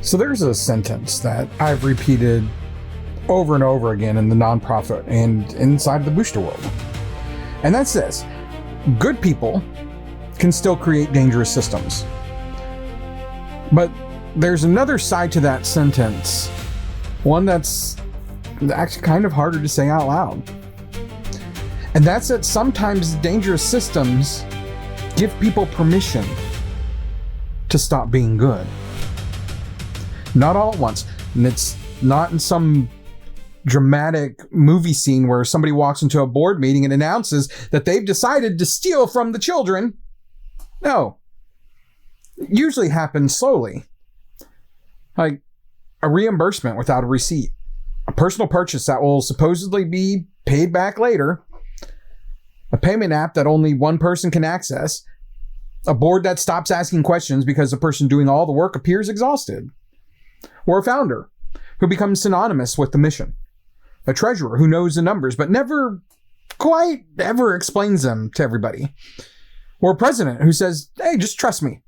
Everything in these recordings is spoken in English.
So there's a sentence that I've repeated over and over again in the nonprofit and inside of the booster world. And that's this: good people can still create dangerous systems. But there's another side to that sentence, one that's actually kind of harder to say out loud. And that's that sometimes dangerous systems give people permission to stop being good. Not all at once. And it's not in some dramatic movie scene where somebody walks into a board meeting and announces that they've decided to steal from the children. No. It usually happens slowly. Like a reimbursement without a receipt. A personal purchase that will supposedly be paid back later. A payment app that only one person can access. A board that stops asking questions because the person doing all the work appears exhausted. Or a founder who becomes synonymous with the mission. A treasurer who knows the numbers but never quite ever explains them to everybody. Or a president who says, hey, just trust me.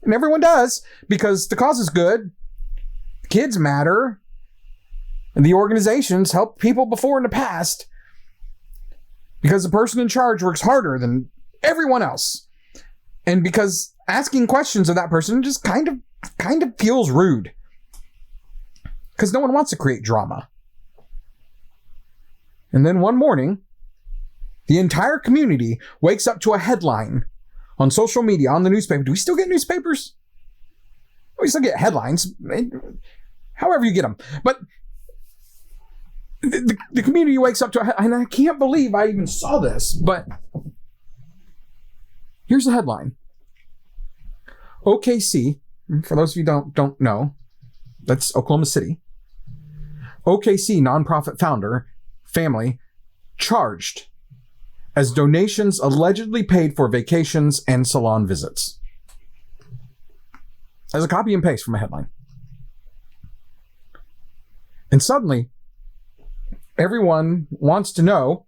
And everyone does, because the cause is good, kids matter, and the organizations help people before in the past, because the person in charge works harder than everyone else. And because asking questions of that person just kind of feels rude. Because no one wants to create drama. And then one morning, the entire community wakes up to a headline on social media, on the newspaper. Do we still get newspapers? We still get headlines, however you get them. But the community wakes up to, and I can't believe I even saw this, but here's the headline. OKC, for those of you who don't know, that's Oklahoma City. OKC nonprofit founder, family, charged as donations allegedly paid for vacations and salon visits. As a copy and paste from a headline. And suddenly, everyone wants to know,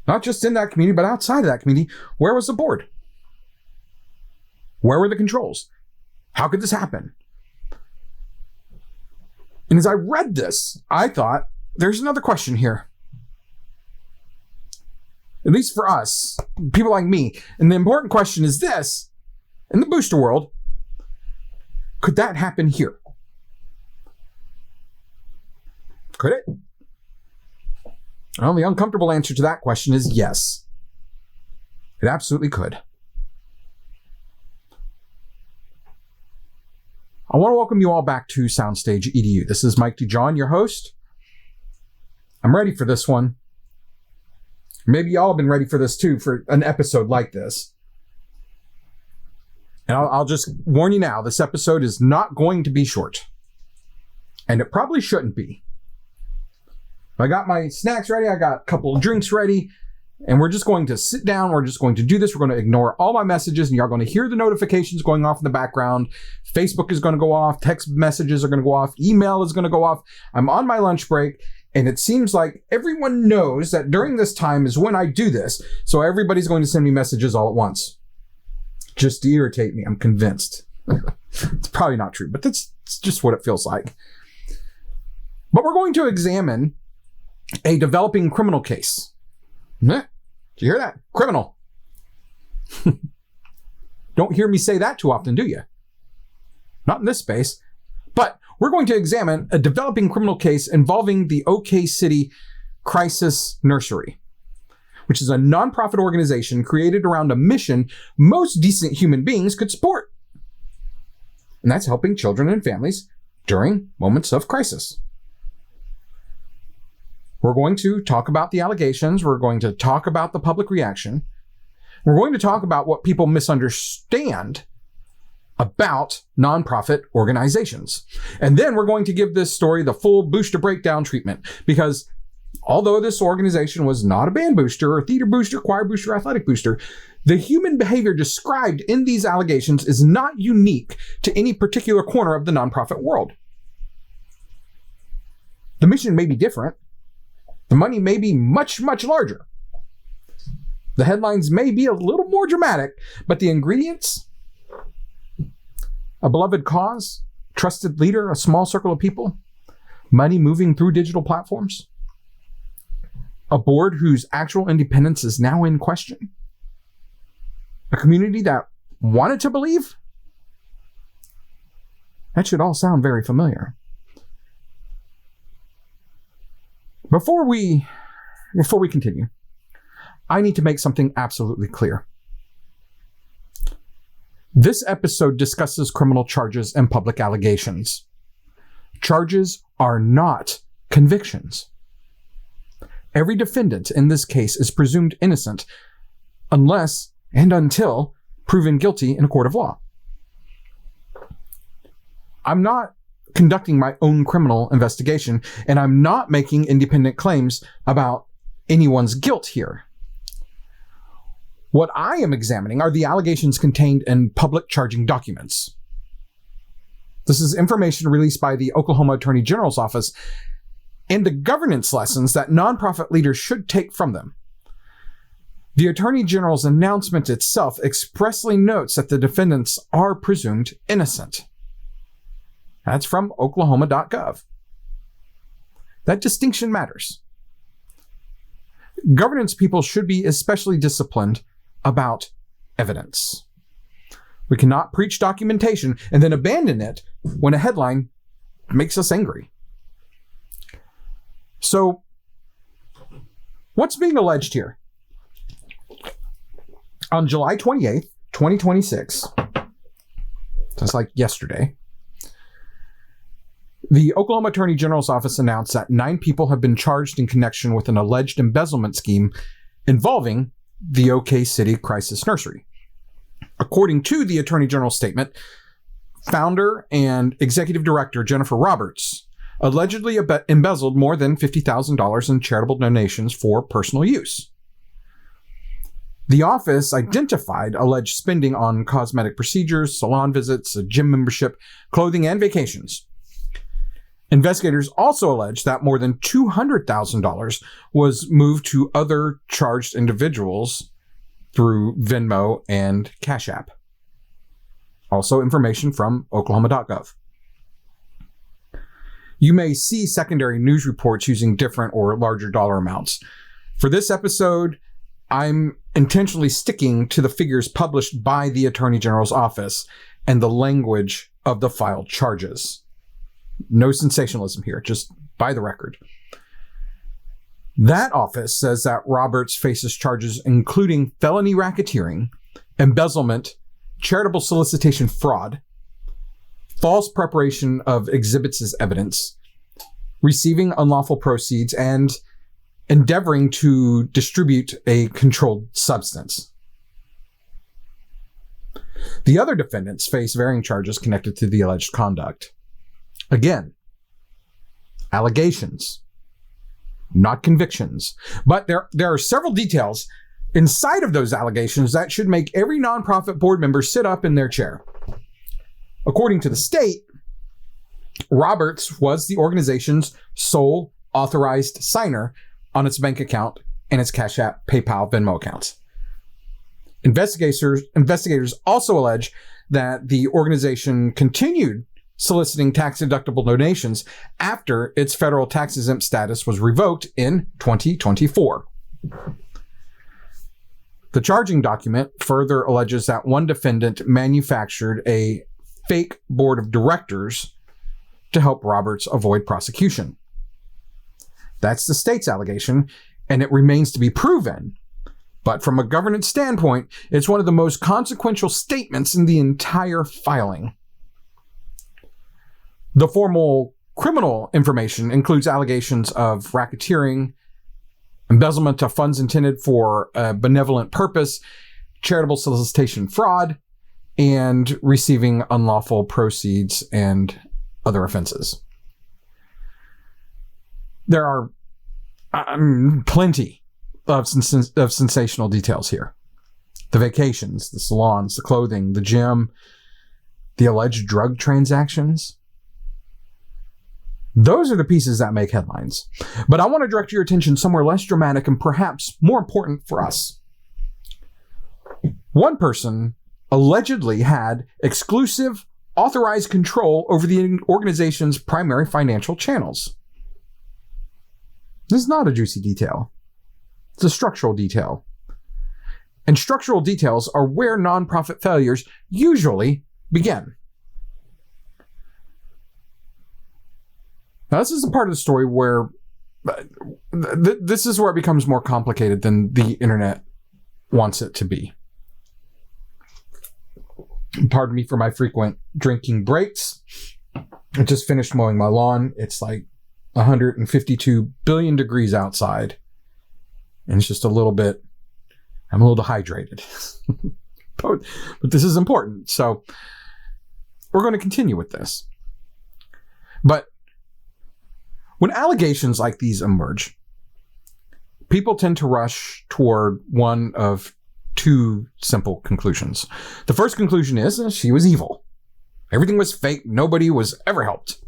not just in that community, but outside of that community, where was the board? Where were the controls? How could this happen? And as I read this, I thought, there's another question here. At least for us, people like me. And the important question is this: in the booster world, could that happen here? Could it? Well, the uncomfortable answer to that question is yes. It absolutely could. I want to welcome you all back to Soundstage EDU. This is Mike DeJohn, your host. I'm ready for this one. Maybe y'all have been ready for this too, for an episode like this. And I'll just warn you now, this episode is not going to be short. And it probably shouldn't be. I got my snacks ready, I got a couple of drinks ready, and we're just going to sit down, we're just going to do this, we're going to ignore all my messages, and you're going to hear the notifications going off in the background. Facebook is going to go off, text messages are going to go off, email is going to go off. I'm on my lunch break, and it seems like everyone knows that during this time is when I do this, so everybody's going to send me messages all at once. Just to irritate me, I'm convinced. It's probably not true, but that's just what it feels like. But we're going to examine a developing criminal case. Did you hear that? Criminal. Don't hear me say that too often, do you? Not in this space. But we're going to examine a developing criminal case involving the OK City Crisis Nursery, which is a nonprofit organization created around a mission most decent human beings could support. And that's helping children and families during moments of crisis. We're going to talk about the allegations. We're going to talk about the public reaction. We're going to talk about what people misunderstand about nonprofit organizations. And then we're going to give this story the full booster breakdown treatment, because although this organization was not a band booster or theater booster, choir booster, athletic booster, the human behavior described in these allegations is not unique to any particular corner of the nonprofit world. The mission may be different. The money may be much, much larger. The headlines may be a little more dramatic, but the ingredients, a beloved cause, trusted leader, a small circle of people, money moving through digital platforms, a board whose actual independence is now in question, a community that wanted to believe. That should all sound very familiar. Before we continue, I need to make something absolutely clear. This episode discusses criminal charges and public allegations. Charges are not convictions. Every defendant in this case is presumed innocent unless and until proven guilty in a court of law. I'm not conducting my own criminal investigation, and I'm not making independent claims about anyone's guilt here. What I am examining are the allegations contained in public charging documents. This is information released by the Oklahoma Attorney General's office and the governance lessons that nonprofit leaders should take from them. The Attorney General's announcement itself expressly notes that the defendants are presumed innocent. That's from oklahoma.gov. That distinction matters. Governance people should be especially disciplined about evidence. We cannot preach documentation and then abandon it when a headline makes us angry. So, what's being alleged here? On July 28th, 2026, just like yesterday, the Oklahoma Attorney General's office announced that 9 people have been charged in connection with an alleged embezzlement scheme involving the OK City Crisis Nursery. According to the Attorney General's statement, founder and executive director Jennifer Roberts allegedly embezzled more than $50,000 in charitable donations for personal use. The office identified alleged spending on cosmetic procedures, salon visits, a gym membership, clothing, and vacations. Investigators also alleged that more than $200,000 was moved to other charged individuals through Venmo and Cash App. Also information from oklahoma.gov. You may see secondary news reports using different or larger dollar amounts. For this episode, I'm intentionally sticking to the figures published by the Attorney General's office and the language of the filed charges. No sensationalism here, just by the record. That office says that Roberts faces charges including felony racketeering, embezzlement, charitable solicitation fraud, false preparation of exhibits as evidence, receiving unlawful proceeds, and endeavoring to distribute a controlled substance. The other defendants face varying charges connected to the alleged conduct. Again, allegations, not convictions. But there are several details inside of those allegations that should make every nonprofit board member sit up in their chair. According to the state, Roberts was the organization's sole authorized signer on its bank account and its Cash App, PayPal, Venmo accounts. Investigators also allege that the organization continued soliciting tax-deductible donations after its federal tax-exempt status was revoked in 2024. The charging document further alleges that one defendant manufactured a fake board of directors to help Roberts avoid prosecution. That's the state's allegation, and it remains to be proven. But from a governance standpoint, it's one of the most consequential statements in the entire filing. The formal criminal information includes allegations of racketeering, embezzlement of funds intended for a benevolent purpose, charitable solicitation fraud, and receiving unlawful proceeds and other offenses. There are plenty of sensational details here. The vacations, the salons, the clothing, the gym, the alleged drug transactions. Those are the pieces that make headlines. But I want to direct your attention somewhere less dramatic and perhaps more important for us. One person allegedly had exclusive authorized control over the organization's primary financial channels. This is not a juicy detail. It's a structural detail. And structural details are where nonprofit failures usually begin. Now, this is the part of the story where this is where it becomes more complicated than the internet wants it to be. Pardon me for my frequent drinking breaks. I just finished mowing my lawn. It's like 152 billion degrees outside. And it's just I'm a little dehydrated. but this is important. So we're going to continue with this. But when allegations like these emerge, people tend to rush toward one of two simple conclusions. The first conclusion is she was evil. Everything was fake. Nobody was ever helped.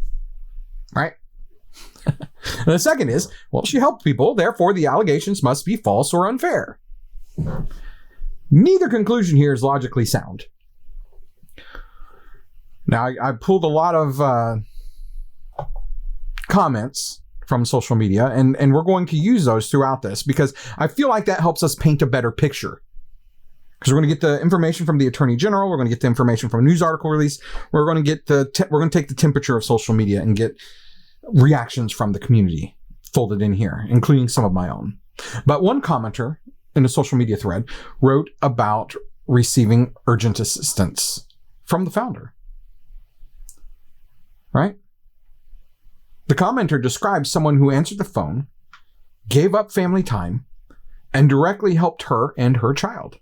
Right? And the second is, well, she helped people. Therefore, the allegations must be false or unfair. Neither conclusion here is logically sound. Now, I pulled a lot of comments from social media, and we're going to use those throughout this because I feel like that helps us paint a better picture. Because we're going to get the information from the Attorney General, we're going to get the information from a news article release, we're going to take the temperature of social media and get reactions from the community folded in here, including some of my own. But one commenter in a social media thread wrote about receiving urgent assistance from the founder. Right? The commenter describes someone who answered the phone, gave up family time, and directly helped her and her child.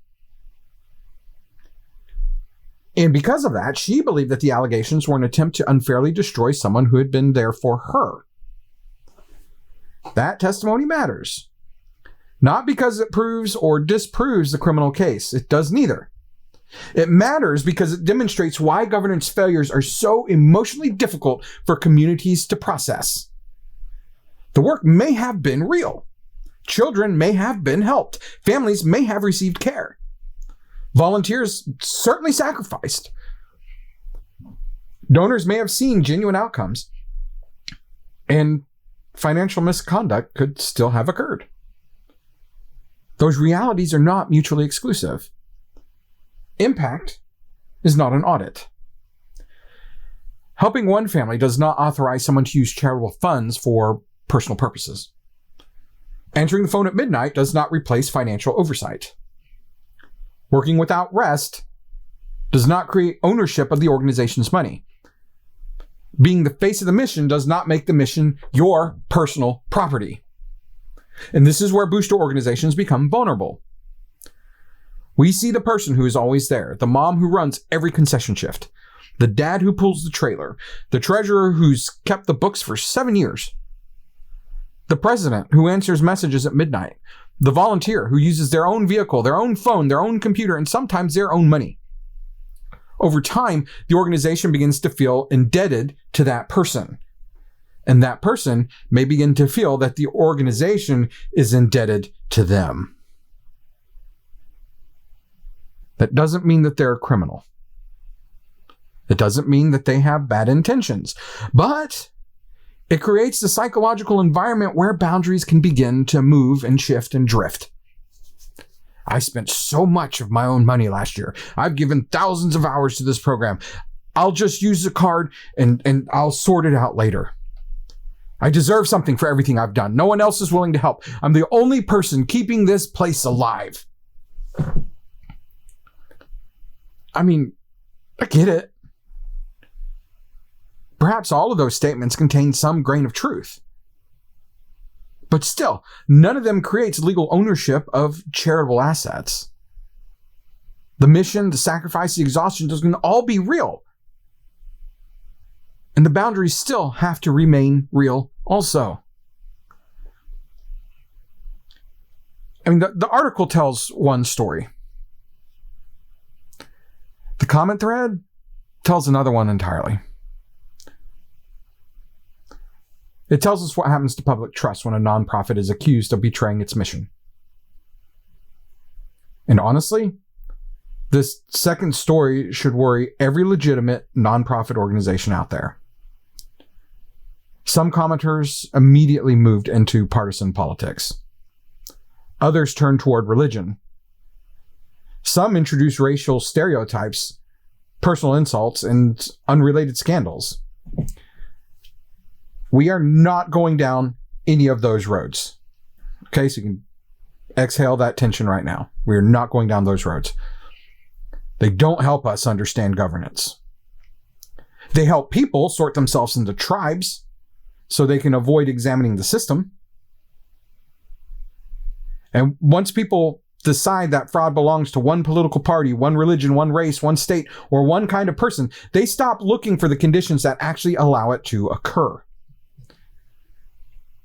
And because of that, she believed that the allegations were an attempt to unfairly destroy someone who had been there for her. That testimony matters. Not because it proves or disproves the criminal case. It does neither. It matters because it demonstrates why governance failures are so emotionally difficult for communities to process. The work may have been real. Children may have been helped. Families may have received care. Volunteers certainly sacrificed. Donors may have seen genuine outcomes. And financial misconduct could still have occurred. Those realities are not mutually exclusive. Impact is not an audit. Helping one family does not authorize someone to use charitable funds for personal purposes. Answering the phone at midnight does not replace financial oversight. Working without rest does not create ownership of the organization's money. Being the face of the mission does not make the mission your personal property. And this is where booster organizations become vulnerable. We see the person who is always there, the mom who runs every concession shift, the dad who pulls the trailer, the treasurer who's kept the books for 7 years, the president who answers messages at midnight, the volunteer who uses their own vehicle, their own phone, their own computer, and sometimes their own money. Over time, the organization begins to feel indebted to that person. And that person may begin to feel that the organization is indebted to them. That doesn't mean that they're a criminal. It doesn't mean that they have bad intentions. But it creates the psychological environment where boundaries can begin to move and shift and drift. I spent so much of my own money last year. I've given thousands of hours to this program. I'll just use the card and I'll sort it out later. I deserve something for everything I've done. No one else is willing to help. I'm the only person keeping this place alive. I mean, I get it. Perhaps all of those statements contain some grain of truth. But still, none of them creates legal ownership of charitable assets. The mission, the sacrifice, the exhaustion, those can all be real. And the boundaries still have to remain real also. I mean, the article tells one story. The comment thread tells another one entirely. It tells us what happens to public trust when a nonprofit is accused of betraying its mission. And honestly, This second story should worry every legitimate nonprofit organization out there. Some commenters immediately moved into partisan politics. Others turned toward religion. Some introduced racial stereotypes, personal insults, and unrelated scandals. We are not going down any of those roads. Okay, so you can exhale that tension right now. We are not going down those roads. They don't help us understand governance. They help people sort themselves into tribes so they can avoid examining the system. And once people decide that fraud belongs to one political party, one religion, one race, one state, or one kind of person, they stop looking for the conditions that actually allow it to occur.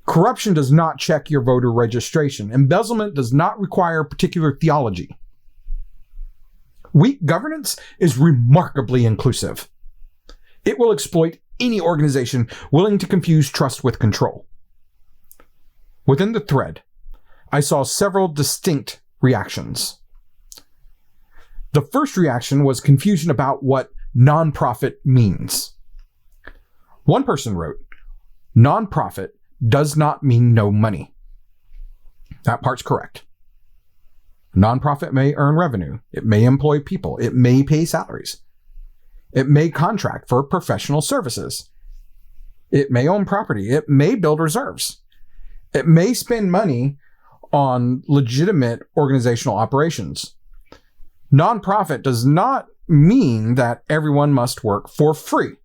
Corruption does not check your voter registration. Embezzlement does not require particular theology. Weak governance is remarkably inclusive. It will exploit any organization willing to confuse trust with control. Within the thread, I saw several distinct reactions. The first reaction was confusion about what nonprofit means. One person wrote, "Nonprofit does not mean no money." That part's correct. A nonprofit may earn revenue. It may employ people. It may pay salaries. It may contract for professional services. It may own property. It may build reserves. It may spend money on legitimate organizational operations. Nonprofit does not mean that everyone must work for free.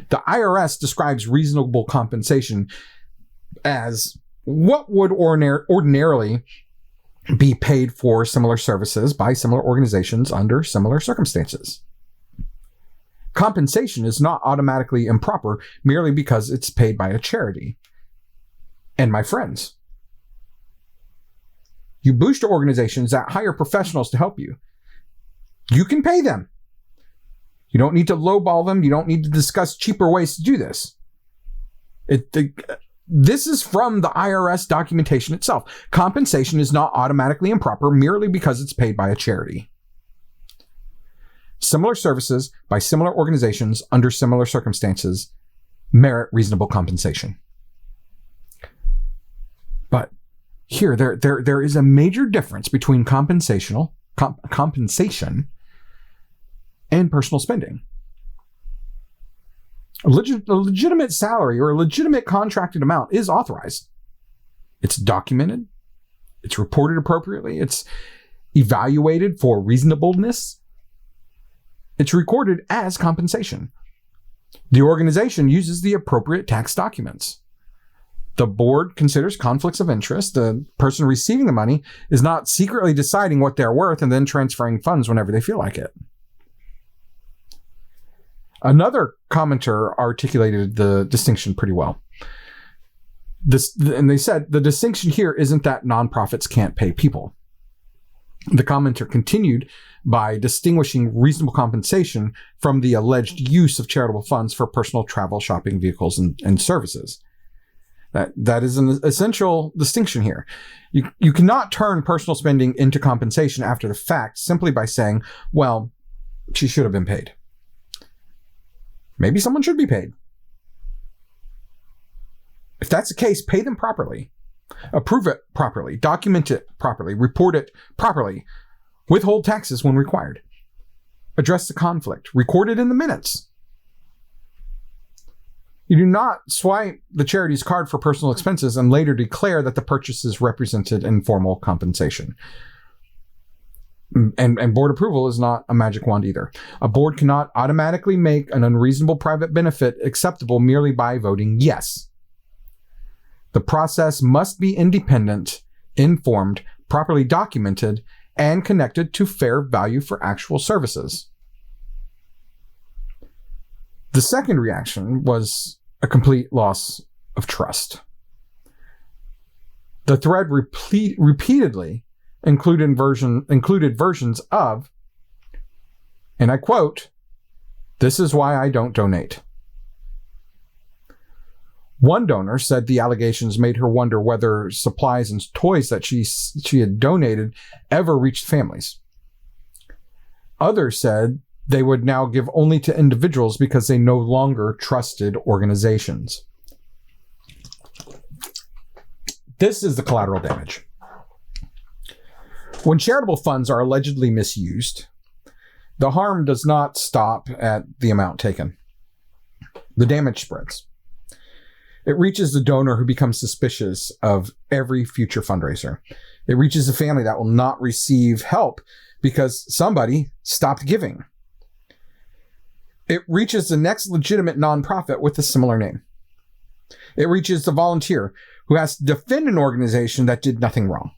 The IRS describes reasonable compensation as what would ordinarily be paid for similar services by similar organizations under similar circumstances. Compensation is not automatically improper merely because it's paid by a charity. And my friends, you booster organizations that hire professionals to help you. You can pay them. You don't need to lowball them. You don't need to discuss cheaper ways to do this. This is from the IRS documentation itself. Compensation is not automatically improper merely because it's paid by a charity. Similar services by similar organizations under similar circumstances merit reasonable compensation. But here, there is a major difference between compensation and personal spending. A legitimate salary or a legitimate contracted amount is authorized. It's documented. It's reported appropriately. It's evaluated for reasonableness. It's recorded as compensation. The organization uses the appropriate tax documents. The board considers conflicts of interest. The person receiving the money is not secretly deciding what they're worth and then transferring funds whenever they feel like it. Another commenter articulated the distinction pretty well. And they said, the distinction here isn't that nonprofits can't pay people. The commenter continued by distinguishing reasonable compensation from the alleged use of charitable funds for personal travel, shopping, vehicles, and services. That is an essential distinction here. You cannot turn personal spending into compensation after the fact simply by saying, well, she should have been paid. Maybe someone should be paid. If that's the case, pay them properly. Approve it properly. Document it properly. Report it properly. Withhold taxes when required. Address the conflict. Record it in the minutes. You do not swipe the charity's card for personal expenses and later declare that the purchases represented informal compensation. And board approval is not a magic wand either. A board cannot automatically make an unreasonable private benefit acceptable merely by voting yes. The process must be independent, informed, properly documented, and connected to fair value for actual services. The second reaction was a complete loss of trust. The thread repeatedly included versions of, and I quote, "This is why I don't donate." One donor said the allegations made her wonder whether supplies and toys that she had donated ever reached families. Others said they would now give only to individuals because they no longer trusted organizations. This is the collateral damage. When charitable funds are allegedly misused, the harm does not stop at the amount taken. The damage spreads. It reaches the donor who becomes suspicious of every future fundraiser. It reaches a family that will not receive help because somebody stopped giving. It reaches the next legitimate nonprofit with a similar name. It reaches the volunteer who has to defend an organization that did nothing wrong.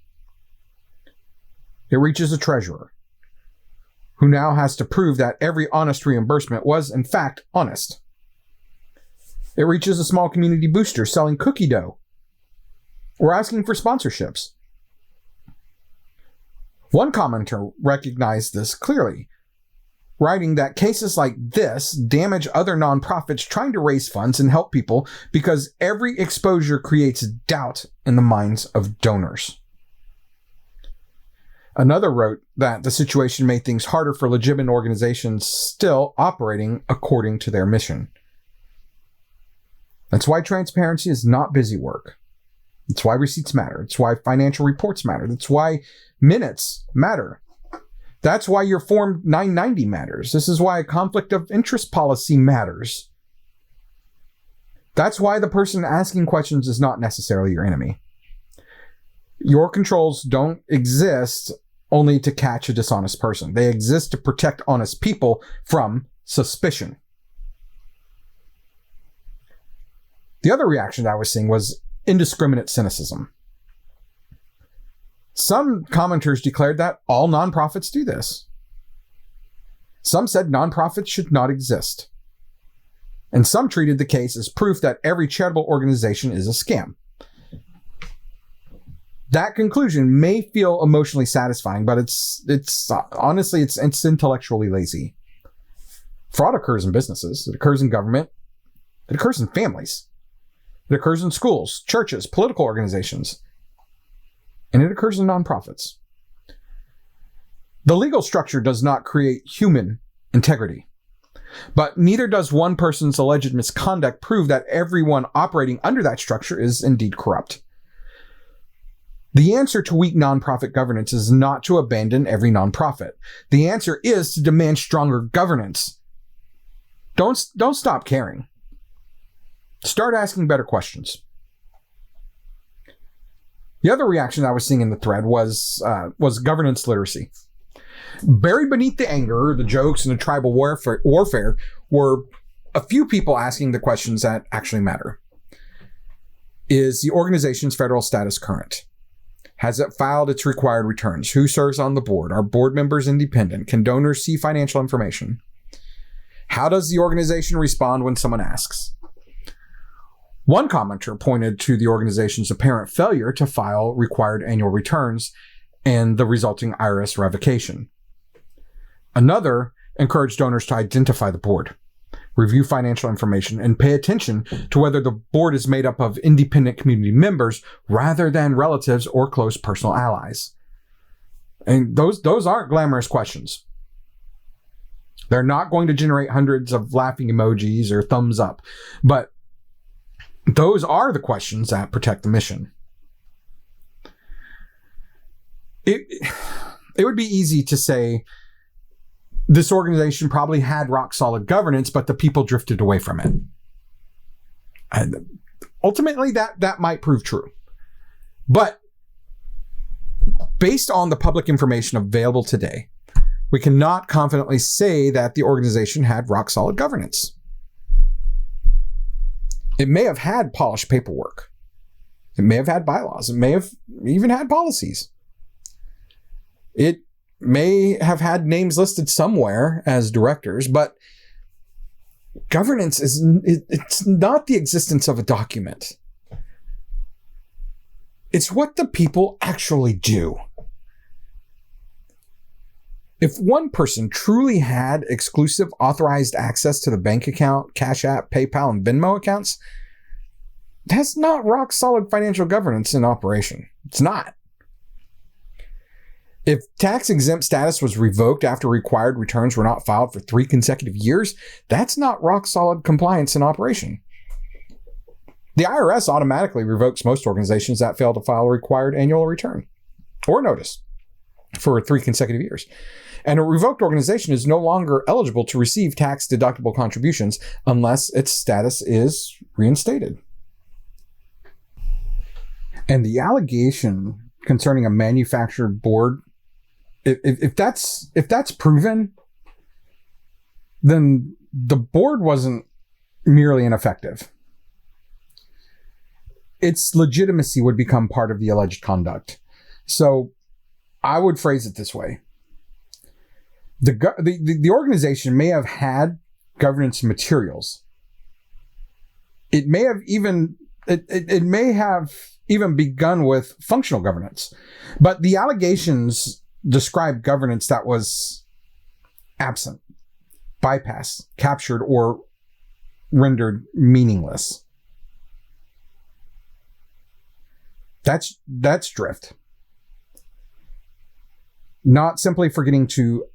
It reaches a treasurer who now has to prove that every honest reimbursement was, in fact, honest. It reaches a small community booster selling cookie dough or asking for sponsorships. One commenter recognized this clearly, writing that cases like this damage other nonprofits trying to raise funds and help people because every exposure creates doubt in the minds of donors. Another wrote that the situation made things harder for legitimate organizations still operating according to their mission. That's why transparency is not busy work. That's why receipts matter. It's why financial reports matter. That's why minutes matter. That's why your Form 990 matters. This is why a conflict of interest policy matters. That's why the person asking questions is not necessarily your enemy. Your controls don't exist only to catch a dishonest person. They exist to protect honest people from suspicion. The other reaction that I was seeing was indiscriminate cynicism. Some commenters declared that all nonprofits do this. Some said nonprofits should not exist. And some treated the case as proof that every charitable organization is a scam. That conclusion may feel emotionally satisfying, but it's honestly intellectually lazy. Fraud occurs in businesses. It occurs in government. It occurs in families. It occurs in schools, churches, political organizations. And it occurs in nonprofits. The legal structure does not create human integrity. But neither does one person's alleged misconduct prove that everyone operating under that structure is indeed corrupt. The answer to weak nonprofit governance is not to abandon every nonprofit. The answer is to demand stronger governance. Don't stop caring. Start asking better questions. The other reaction I was seeing in the thread was governance literacy. Buried beneath the anger, the jokes, and the tribal warfare were a few people asking the questions that actually matter. Is the organization's federal status current? Has it filed its required returns? Who serves on the board? Are board members independent? Can donors see financial information? How does the organization respond when someone asks? One commenter pointed to the organization's apparent failure to file required annual returns and the resulting IRS revocation. Another encouraged donors to identify the board, review financial information, and pay attention to whether the board is made up of independent community members rather than relatives or close personal allies. And those aren't glamorous questions. They're not going to generate hundreds of laughing emojis or thumbs up, but those are the questions that protect the mission. It would be easy to say this organization probably had rock solid governance, but the people drifted away from it. And ultimately, that might prove true. But based on the public information available today, we cannot confidently say that the organization had rock solid governance. It may have had polished paperwork. It may have had bylaws. It may have even had policies. It may have had names listed somewhere as directors, but governance it's not the existence of a document. It's what the people actually do. If one person truly had exclusive authorized access to the bank account, Cash App, PayPal, and Venmo accounts, That's not rock solid financial governance in operation. It's not. If tax-exempt status was revoked after required returns were not filed for 3 consecutive years, that's not rock-solid compliance in operation. The IRS automatically revokes most organizations that fail to file a required annual return or notice for 3 consecutive years. And a revoked organization is no longer eligible to receive tax-deductible contributions unless its status is reinstated. And the allegation concerning a manufactured board, if that's proven, then the board wasn't merely ineffective. Its legitimacy would become part of the alleged conduct. So I would phrase it this way. The organization may have had governance materials. It may have even begun with functional governance, but the allegations describe governance that was absent, bypassed, captured, or rendered meaningless. That's drift. Not simply forgetting to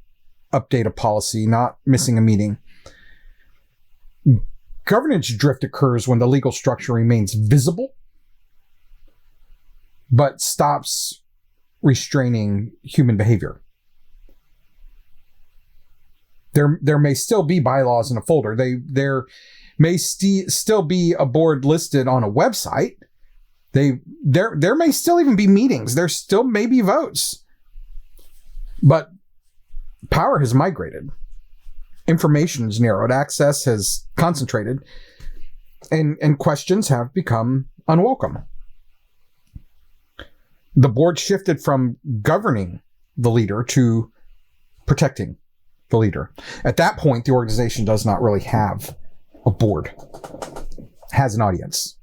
update a policy, not missing a meeting. Governance drift occurs when the legal structure remains visible, but stops restraining human behavior. There may still be bylaws in a folder. There may still be a board listed on a website. There may still even be meetings. There still may be votes. But power has migrated. Information is narrowed. Access has concentrated. And questions have become unwelcome. The board shifted from governing the leader to protecting the leader. At that point, the organization does not really have a board. It has an audience.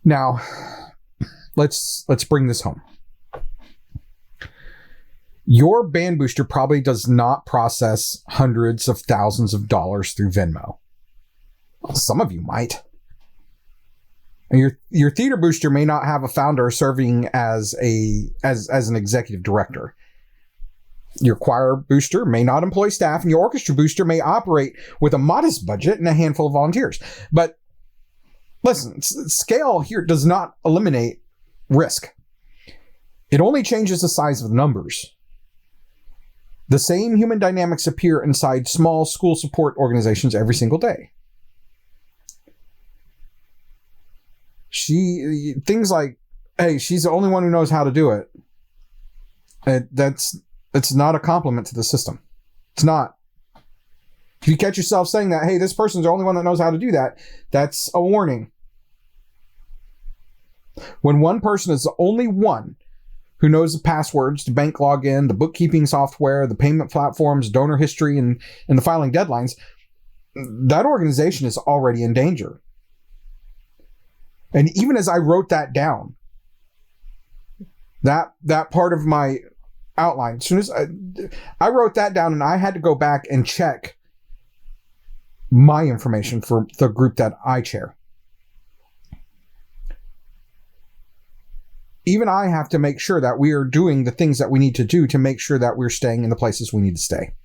Now, let's bring this home. Your band booster probably does not process hundreds of thousands of dollars through Venmo. Well, some of you might. And your theater booster may not have a founder serving as an executive director. Your choir booster may not employ staff, and your orchestra booster may operate with a modest budget and a handful of volunteers. But listen, scale here does not eliminate risk. It only changes the size of the numbers. The same human dynamics appear inside small school support organizations every single day. Things like, hey, she's the only one who knows how to do it. It's not a compliment to the system. It's not. If you catch yourself saying that, hey, this person's the only one that knows how to do that, that's a warning. When one person is the only one who knows the passwords to bank login, the bookkeeping software, the payment platforms, donor history, and the filing deadlines, that organization is already in danger. And even as I wrote that down, that part of my outline, as soon as I wrote that down, and I had to go back and check my information for the group that I chair. Even I have to make sure that we are doing the things that we need to do to make sure that we're staying in the places we need to stay.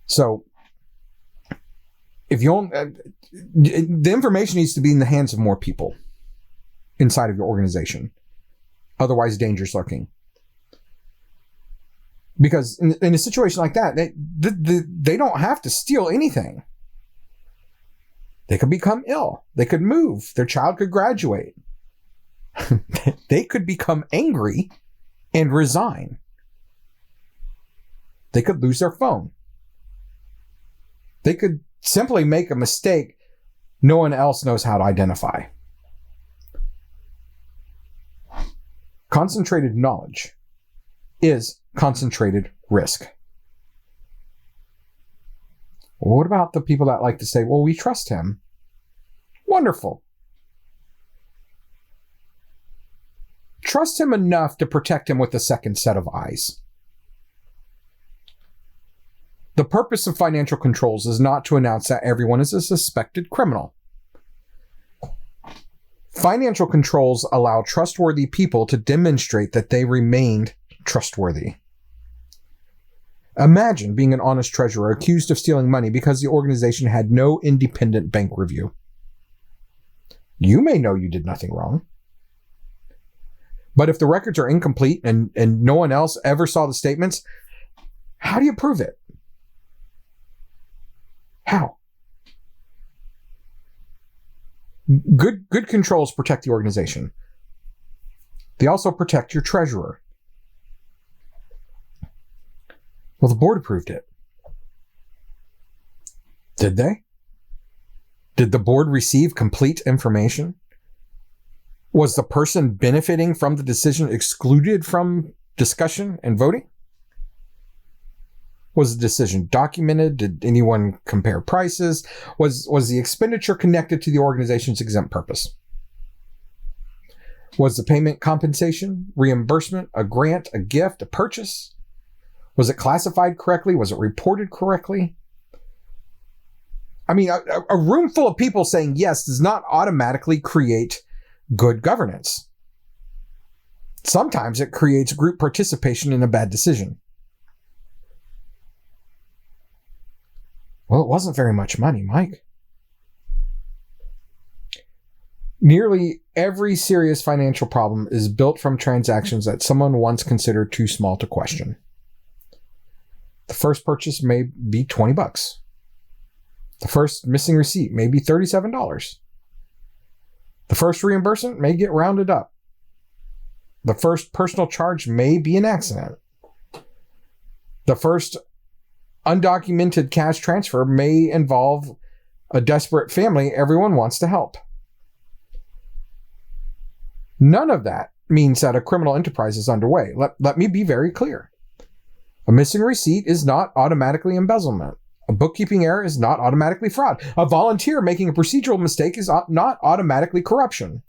So, if you the information needs to be in the hands of more people inside of your organization. Otherwise, danger's lurking. Because in a situation like that, they don't have to steal anything. They could become ill. They could move. Their child could graduate. They could become angry and resign. They could lose their phone. They could simply make a mistake no one else knows how to identify. Concentrated knowledge is concentrated risk. Well, what about the people that like to say, well, we trust him? Wonderful. Trust him enough to protect him with a second set of eyes. The purpose of financial controls is not to announce that everyone is a suspected criminal. Financial controls allow trustworthy people to demonstrate that they remained trustworthy. Imagine being an honest treasurer accused of stealing money because the organization had no independent bank review. You may know you did nothing wrong. But if the records are incomplete and no one else ever saw the statements, how do you prove it? How? Good controls protect the organization. They also protect your treasurer. Well, the board approved it. Did they? Did the board receive complete information? Was the person benefiting from the decision excluded from discussion and voting? Was the decision documented? Did anyone compare prices? Was the expenditure connected to the organization's exempt purpose? Was the payment compensation, reimbursement, a grant, a gift, a purchase? Was it classified correctly? Was it reported correctly? I mean, a room full of people saying yes does not automatically create good governance. Sometimes it creates group participation in a bad decision. Well, it wasn't very much money, Mike. Nearly every serious financial problem is built from transactions that someone once considered too small to question. The first purchase may be $20. The first missing receipt may be $37. The first reimbursement may get rounded up. The first personal charge may be an accident. The first undocumented cash transfer may involve a desperate family everyone wants to help. None of that means that a criminal enterprise is underway. Let me be very clear. A missing receipt is not automatically embezzlement. A bookkeeping error is not automatically fraud. A volunteer making a procedural mistake is not automatically corruption.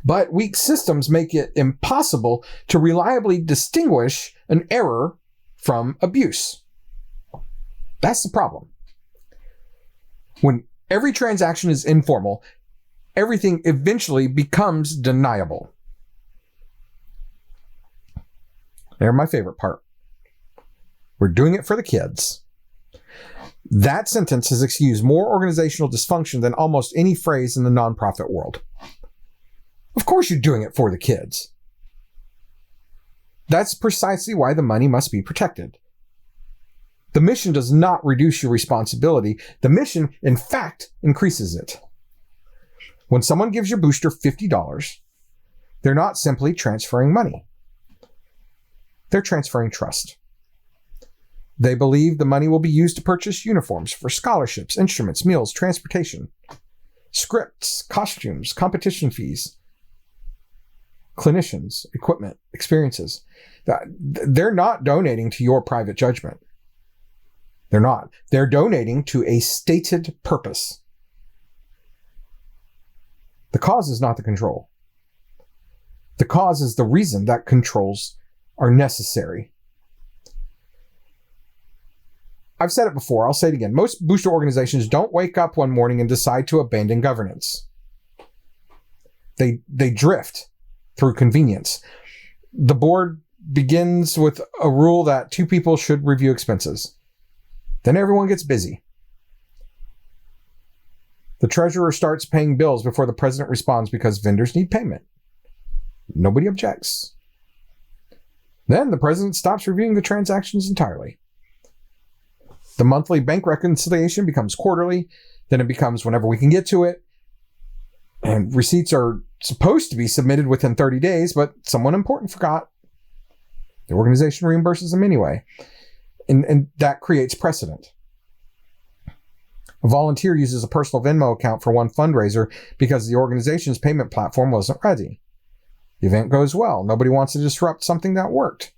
But weak systems make it impossible to reliably distinguish an error from abuse. That's the problem. When every transaction is informal, everything eventually becomes deniable. They're my favorite part. We're doing it for the kids. That sentence has excused more organizational dysfunction than almost any phrase in the nonprofit world. Of course you're doing it for the kids. That's precisely why the money must be protected. The mission does not reduce your responsibility. The mission, in fact, increases it. When someone gives your booster $50, they're not simply transferring money. They're transferring trust. They believe the money will be used to purchase uniforms for scholarships, instruments, meals, transportation, scripts, costumes, competition fees, clinicians, equipment, experiences. They're not donating to your private judgment. They're not. They're donating to a stated purpose. The cause is not the control. The cause is the reason that controls are necessary. I've said it before, I'll say it again. Most booster organizations don't wake up one morning and decide to abandon governance. They drift through convenience. The board begins with a rule that 2 people should review expenses. Then everyone gets busy. The treasurer starts paying bills before the president responds because vendors need payment. Nobody objects. Then the president stops reviewing the transactions entirely. The monthly bank reconciliation becomes quarterly. Then it becomes whenever we can get to it. And receipts are supposed to be submitted within 30 days, but someone important forgot. The organization reimburses them anyway. And that creates precedent. A volunteer uses a personal Venmo account for one fundraiser because the organization's payment platform wasn't ready. The event goes well. Nobody wants to disrupt something that worked.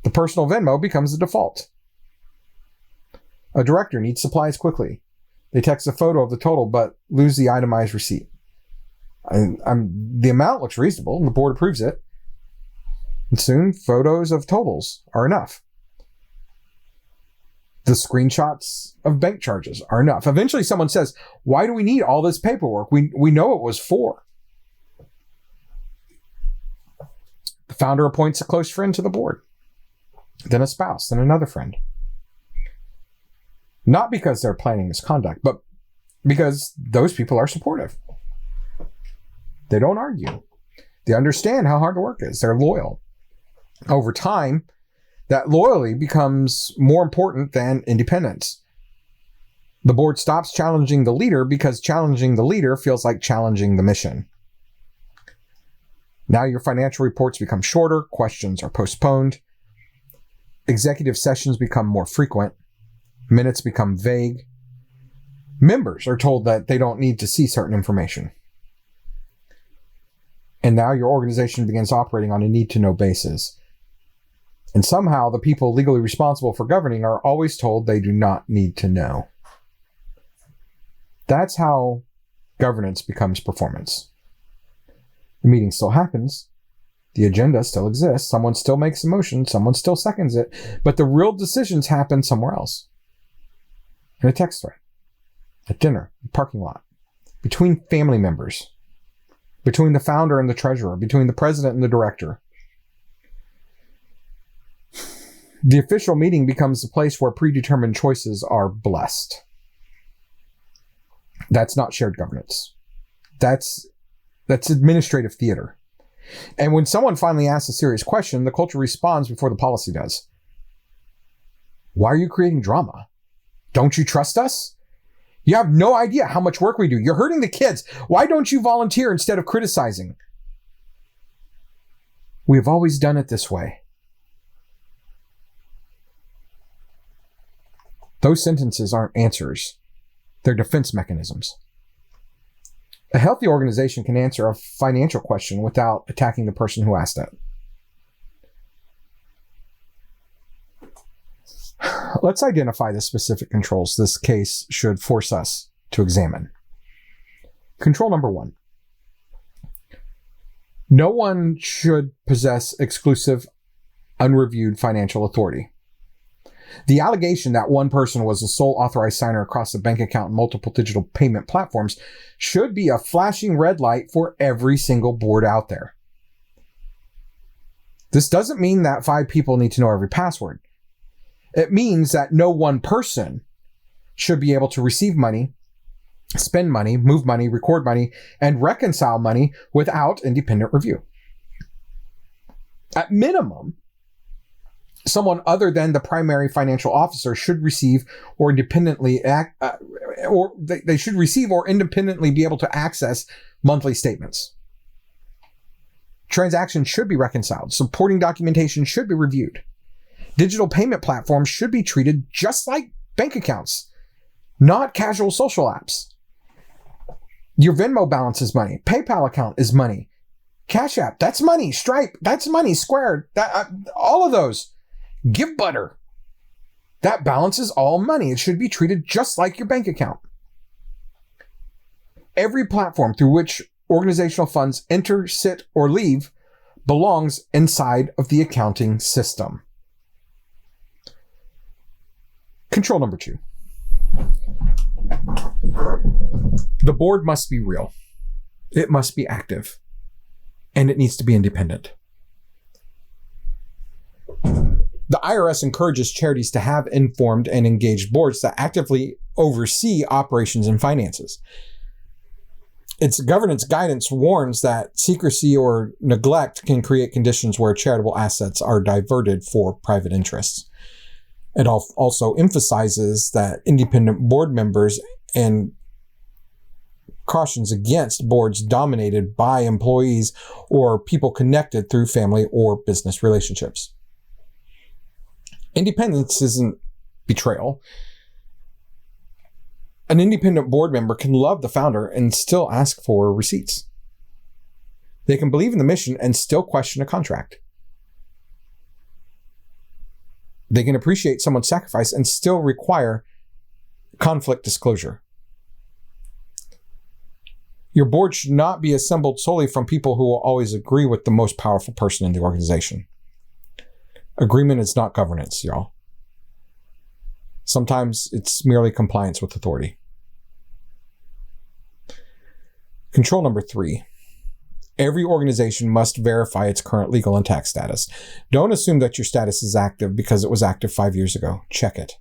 The personal Venmo becomes the default. A director needs supplies quickly. They text a photo of the total but lose the itemized receipt. The amount looks reasonable and the board approves it. And soon photos of totals are enough. The screenshots of bank charges are enough. Eventually someone says, why do we need all this paperwork? We know it was for. The founder appoints a close friend to the board, then a spouse, then another friend. Not because they're planning misconduct, but because those people are supportive. They don't argue. They understand how hard the work is. They're loyal. Over time, that loyalty becomes more important than independence. The board stops challenging the leader because challenging the leader feels like challenging the mission. Now your financial reports become shorter, questions are postponed, executive sessions become more frequent, minutes become vague. Members are told that they don't need to see certain information. And now your organization begins operating on a need-to-know basis. And somehow the people legally responsible for governing are always told they do not need to know. That's how governance becomes performance. The meeting still happens. The agenda still exists. Someone still makes a motion. Someone still seconds it. But the real decisions happen somewhere else. In a text thread, at dinner, in a parking lot, between family members, between the founder and the treasurer, between the president and the director. The official meeting becomes the place where predetermined choices are blessed. That's not shared governance. That's administrative theater. And when someone finally asks a serious question, the culture responds before the policy does. Why are you creating drama? Don't you trust us? You have no idea how much work we do. You're hurting the kids. Why don't you volunteer instead of criticizing? We have always done it this way. Those sentences aren't answers. They're defense mechanisms. A healthy organization can answer a financial question without attacking the person who asked it. Let's identify the specific controls this case should force us to examine. Control number 1. No one should possess exclusive, unreviewed financial authority. The allegation that one person was the sole authorized signer across the bank account and multiple digital payment platforms should be a flashing red light for every single board out there. This doesn't mean that 5 people need to know every password. It means that no one person should be able to receive money, spend money, move money, record money, and reconcile money without independent review. At minimum, someone other than the primary financial officer should receive or independently they should receive or independently be able to access monthly statements. Transactions should be reconciled. Supporting documentation should be reviewed. Digital payment platforms should be treated just like bank accounts, not casual social apps. Your Venmo balance is money. PayPal account is money. Cash App, that's money. Stripe, that's money. Square, all of those. Give Butter, that balance is all money. It should be treated just like your bank account. Every platform through which organizational funds enter, sit, or leave belongs inside of the accounting system. Control number 2. The board must be real. It must be active. And it needs to be independent. The IRS encourages charities to have informed and engaged boards that actively oversee operations and finances. Its governance guidance warns that secrecy or neglect can create conditions where charitable assets are diverted for private interests. It also emphasizes that independent board members and cautions against boards dominated by employees or people connected through family or business relationships. Independence isn't betrayal. An independent board member can love the founder and still ask for receipts. They can believe in the mission and still question a contract. They can appreciate someone's sacrifice and still require conflict disclosure. Your board should not be assembled solely from people who will always agree with the most powerful person in the organization. Agreement is not governance, y'all. Sometimes it's merely compliance with authority. Control number 3. Every organization must verify its current legal and tax status. Don't assume that your status is active because it was active 5 years ago. Check it.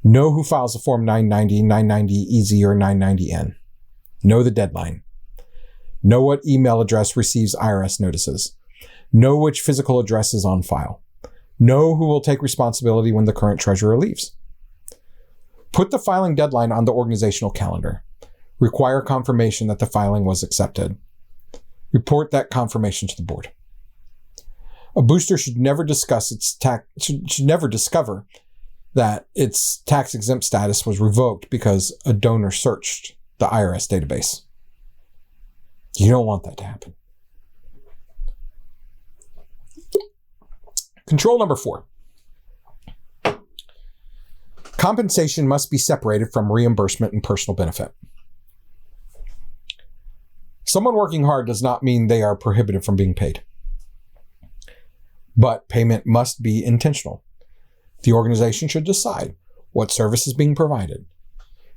Know who files a Form 990, 990EZ, or 990N. Know the deadline. Know what email address receives IRS notices. Know which physical address is on file. Know who will take responsibility when the current treasurer leaves. Put the filing deadline on the organizational calendar. Require confirmation that the filing was accepted. Report that confirmation to the board. A booster should never should never discover that its tax-exempt status was revoked because a donor searched the IRS database. You don't want that to happen. Control number 4. Compensation must be separated from reimbursement and personal benefit. Someone working hard does not mean they are prohibited from being paid. But payment must be intentional. The organization should decide what service is being provided.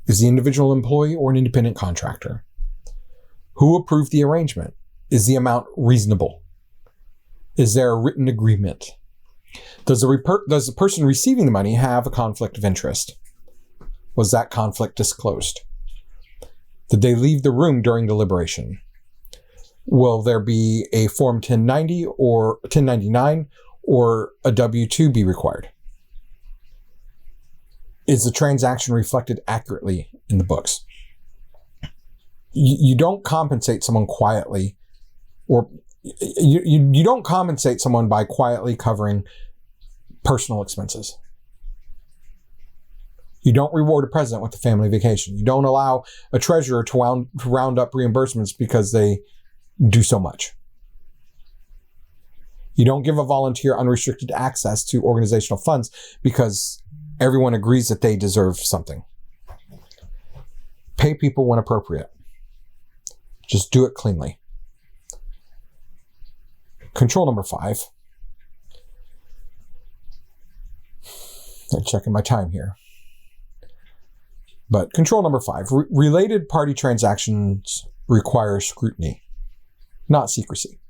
Is the individual employee or an independent contractor? Who approved the arrangement? Is the amount reasonable? Is there a written agreement? Does the person receiving the money have a conflict of interest? Was that conflict disclosed? Did they leave the room during deliberation? Will there be a Form 1090 or 1099 or a W-2 be required? Is the transaction reflected accurately in the books? You don't compensate someone quietly, or you don't compensate someone by quietly covering personal expenses. You don't reward a president with a family vacation. You don't allow a treasurer to round up reimbursements because they do so much. You don't give a volunteer unrestricted access to organizational funds because everyone agrees that they deserve something. Pay people when appropriate. Just do it cleanly. Control number 5. I'm checking my time here. But control number 5, related party transactions require scrutiny, not secrecy.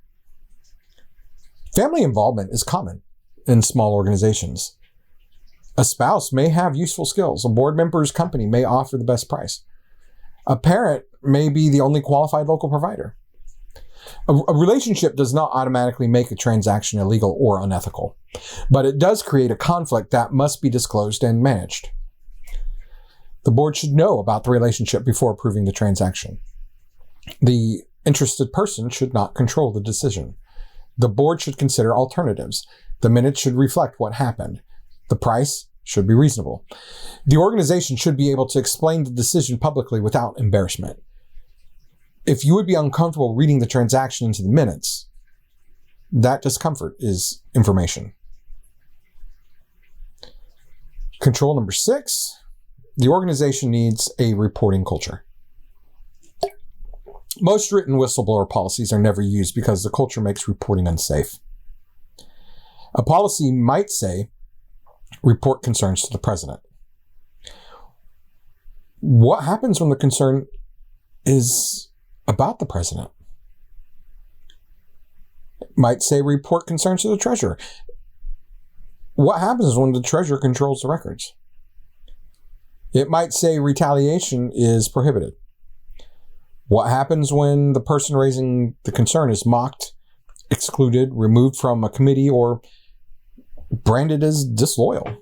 Family involvement is common in small organizations. A spouse may have useful skills. A board member's company may offer the best price. A parent may be the only qualified local provider. A relationship does not automatically make a transaction illegal or unethical, but it does create a conflict that must be disclosed and managed. The board should know about the relationship before approving the transaction. The interested person should not control the decision. The board should consider alternatives. The minutes should reflect what happened. The price should be reasonable. The organization should be able to explain the decision publicly without embarrassment. If you would be uncomfortable reading the transaction into the minutes, that discomfort is information. Control number 6, the organization needs a reporting culture. Most written whistleblower policies are never used because the culture makes reporting unsafe. A policy might say, report concerns to the president. What happens when the concern is about the president? It might say, report concerns to the treasurer. What happens when the treasurer controls the records? It might say retaliation is prohibited. What happens when the person raising the concern is mocked, excluded, removed from a committee, or branded as disloyal?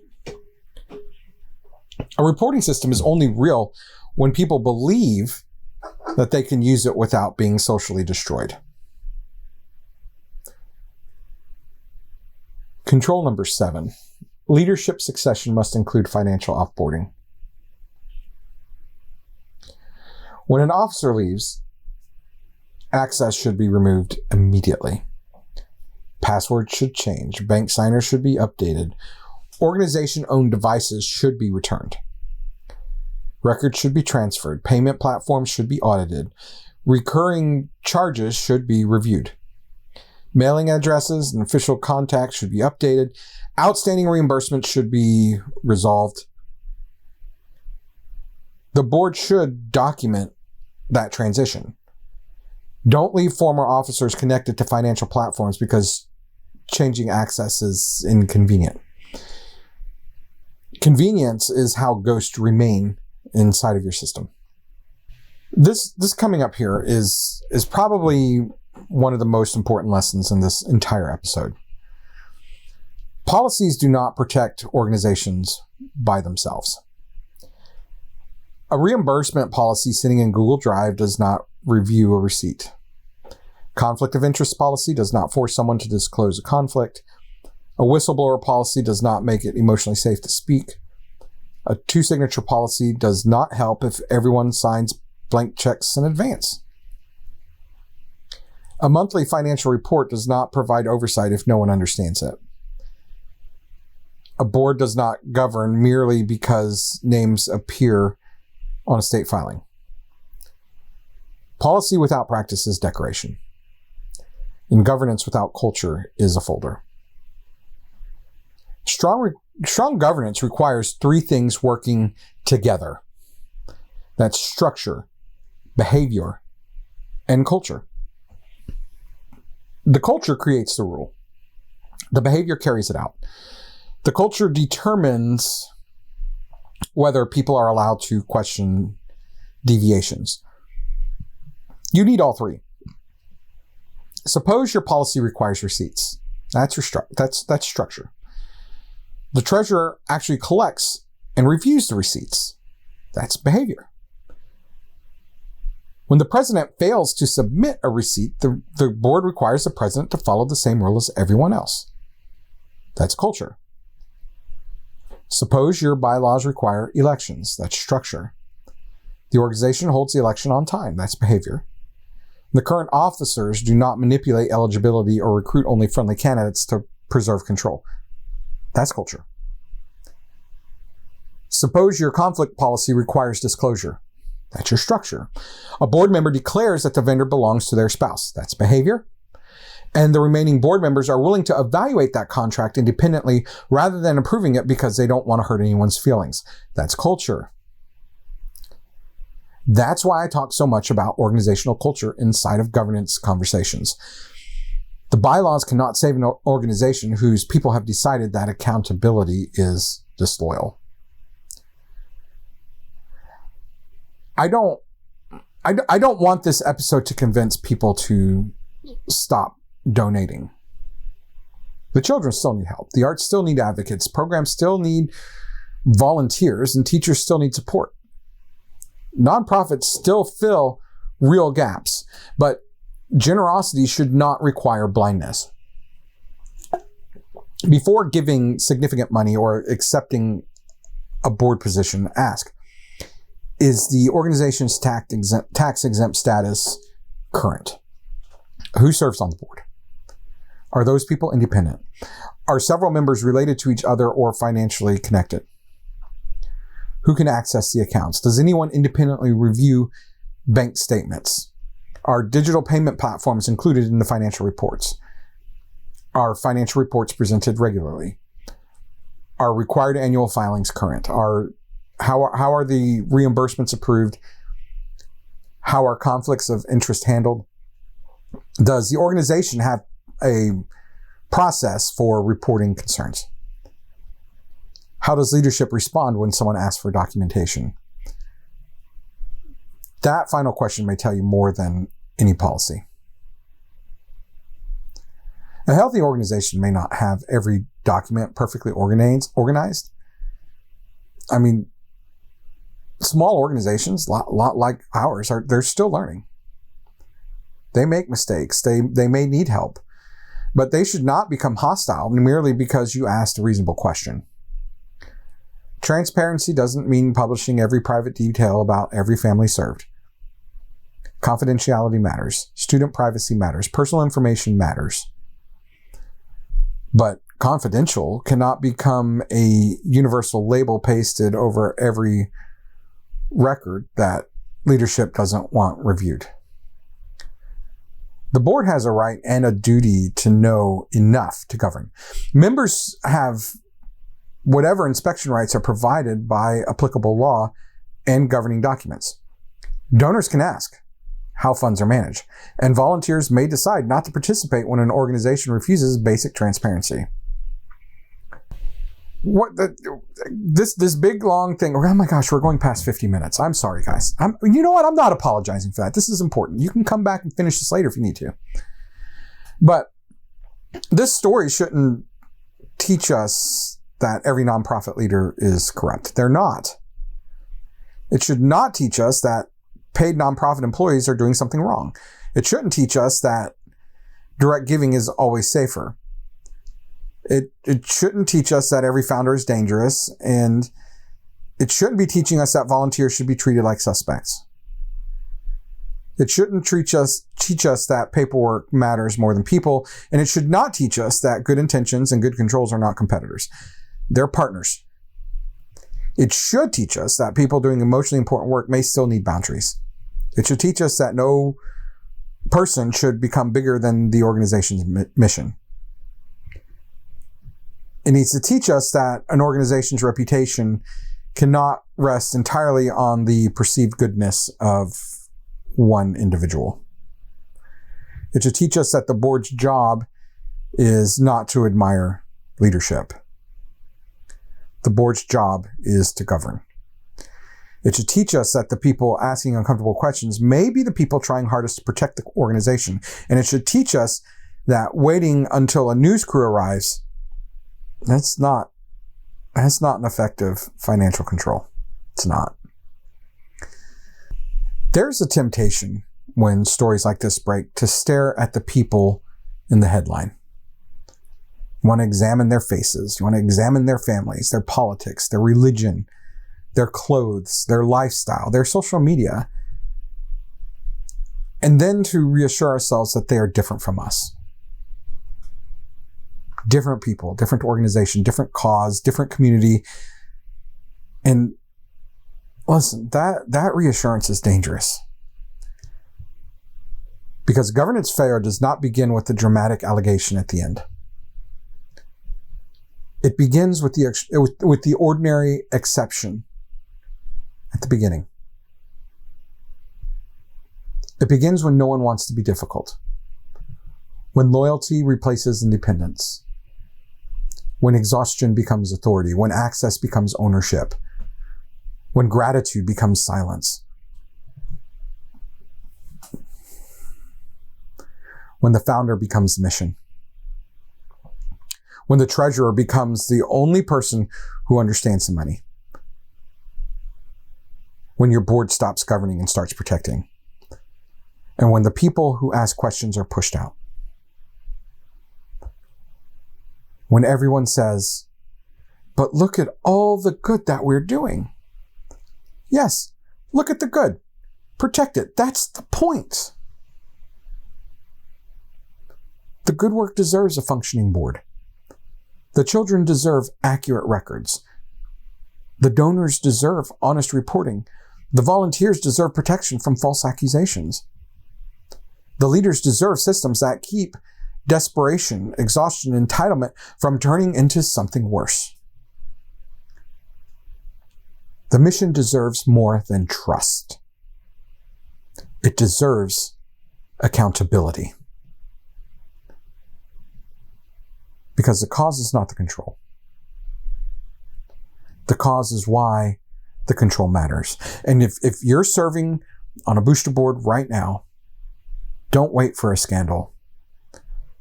A reporting system is only real when people believe that they can use it without being socially destroyed. Control number 7. Leadership succession must include financial offboarding. When an officer leaves, access should be removed immediately. Passwords should change. Bank signers should be updated. Organization-owned devices should be returned. Records should be transferred. Payment platforms should be audited. Recurring charges should be reviewed. Mailing addresses and official contacts should be updated. Outstanding reimbursements should be resolved. The board should document that transition. Don't leave former officers connected to financial platforms because changing access is inconvenient. Convenience is how ghosts remain inside of your system. This coming up here is probably one of the most important lessons in this entire episode. Policies do not protect organizations by themselves. A reimbursement policy sitting in Google Drive does not review a receipt. Conflict of interest policy does not force someone to disclose a conflict. A whistleblower policy does not make it emotionally safe to speak. A two-signature policy does not help if everyone signs blank checks in advance. A monthly financial report does not provide oversight if no one understands it. A board does not govern merely because names appear on a state filing. Policy without practice is decoration. And governance without culture is a folder. Strong governance requires three things working together. That's structure, behavior, and culture. The culture creates the rule. The behavior carries it out. The culture determines whether people are allowed to question deviations. You need all three. Suppose your policy requires receipts. That's structure. The treasurer actually collects and reviews the receipts. That's behavior. When the president fails to submit a receipt, the board requires the president to follow the same rule as everyone else. That's culture. Suppose your bylaws require elections. That's structure. The organization holds the election on time. That's behavior. The current officers do not manipulate eligibility or recruit only friendly candidates to preserve control. That's culture. Suppose your conflict policy requires disclosure. That's your structure. A board member declares that the vendor belongs to their spouse. That's behavior. And the remaining board members are willing to evaluate that contract independently rather than approving it because they don't want to hurt anyone's feelings. That's culture. That's why I talk so much about organizational culture inside of governance conversations. The bylaws cannot save an organization whose people have decided that accountability is disloyal. I don't want this episode to convince people to stop donating. The children still need help. The arts still need advocates. Programs still need volunteers, and teachers still need support. Nonprofits still fill real gaps, but generosity should not require blindness. Before giving significant money or accepting a board position, ask, is the organization's tax-exempt status current? Who serves on the board? Are those people independent? Are several members related to each other or financially connected? Who can access the accounts? Does anyone independently review bank statements? Are digital payment platforms included in the financial reports? Are financial reports presented regularly? Are required annual filings current? How are the reimbursements approved? How are conflicts of interest handled? Does the organization have a process for reporting concerns? How does leadership respond when someone asks for documentation? That final question may tell you more than any policy. A healthy organization may not have every document perfectly organized. I mean, small organizations, lot like ours, they're still learning. They make mistakes. They may need help, but they should not become hostile merely because you asked a reasonable question. Transparency doesn't mean publishing every private detail about every family served. Confidentiality matters. Student privacy matters. Personal information matters. But confidential cannot become a universal label pasted over every record that leadership doesn't want reviewed. The board has a right and a duty to know enough to govern. Members have whatever inspection rights are provided by applicable law and governing documents. Donors can ask how funds are managed, and volunteers may decide not to participate when an organization refuses basic transparency. This big long thing, oh my gosh, we're going past 50 minutes. I'm sorry, guys. You know what? I'm not apologizing for that. This is important. You can come back and finish this later if you need to. But this story shouldn't teach us that every nonprofit leader is corrupt. They're not. It should not teach us that paid nonprofit employees are doing something wrong. It shouldn't teach us that direct giving is always safer. It shouldn't teach us that every founder is dangerous, and it shouldn't be teaching us that volunteers should be treated like suspects. It shouldn't teach us that paperwork matters more than people, and it should not teach us that good intentions and good controls are not competitors. They're partners. It should teach us that people doing emotionally important work may still need boundaries. It should teach us that no person should become bigger than the organization's mission. It needs to teach us that an organization's reputation cannot rest entirely on the perceived goodness of one individual. It should teach us that the board's job is not to admire leadership. The board's job is to govern. It should teach us that the people asking uncomfortable questions may be the people trying hardest to protect the organization. And it should teach us that waiting until a news crew arrives, that's not an effective financial control. It's not. There's a temptation when stories like this break to stare at the people in the headline. You want to examine their faces. You want to examine their families, their politics, their religion, their clothes, their lifestyle, their social media, and then to reassure ourselves that they are different from us. Different people, different organization, different cause, different community. And listen, that reassurance is dangerous. Because governance failure does not begin with the dramatic allegation at the end. It begins with the ordinary exception at the beginning. It begins when no one wants to be difficult. When loyalty replaces independence. When exhaustion becomes authority. When access becomes ownership. When gratitude becomes silence. When the founder becomes the mission. When the treasurer becomes the only person who understands the money. When your board stops governing and starts protecting. And when the people who ask questions are pushed out. When everyone says, but look at all the good that we're doing. Yes, look at the good. Protect it. That's the point. The good work deserves a functioning board. The children deserve accurate records. The donors deserve honest reporting. The volunteers deserve protection from false accusations. The leaders deserve systems that keep desperation, exhaustion, entitlement from turning into something worse. The mission deserves more than trust. It deserves accountability. Because the cause is not the control. The cause is why the control matters. And if you're serving on a booster board right now, don't wait for a scandal.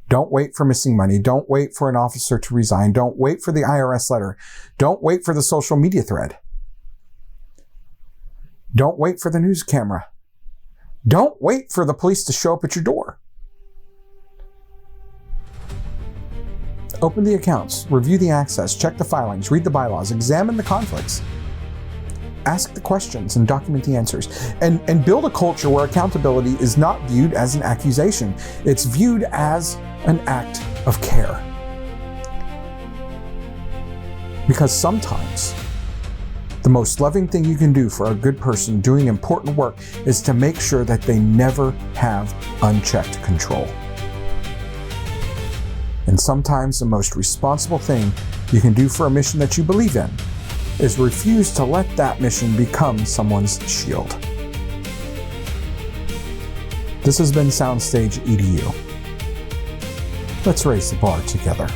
Don't wait for missing money. Don't wait for an officer to resign. Don't wait for the IRS letter. Don't wait for the social media thread. Don't wait for the news camera. Don't wait for the police to show up at your door. Open the accounts, review the access, check the filings, read the bylaws, examine the conflicts. Ask the questions and document the answers. And build a culture where accountability is not viewed as an accusation. It's viewed as an act of care. Because sometimes The most loving thing you can do for a good person doing important work is to make sure that they never have unchecked control. And sometimes the most responsible thing you can do for a mission that you believe in is refuse to let that mission become someone's shield. This has been Soundstage EDU. Let's raise the bar together.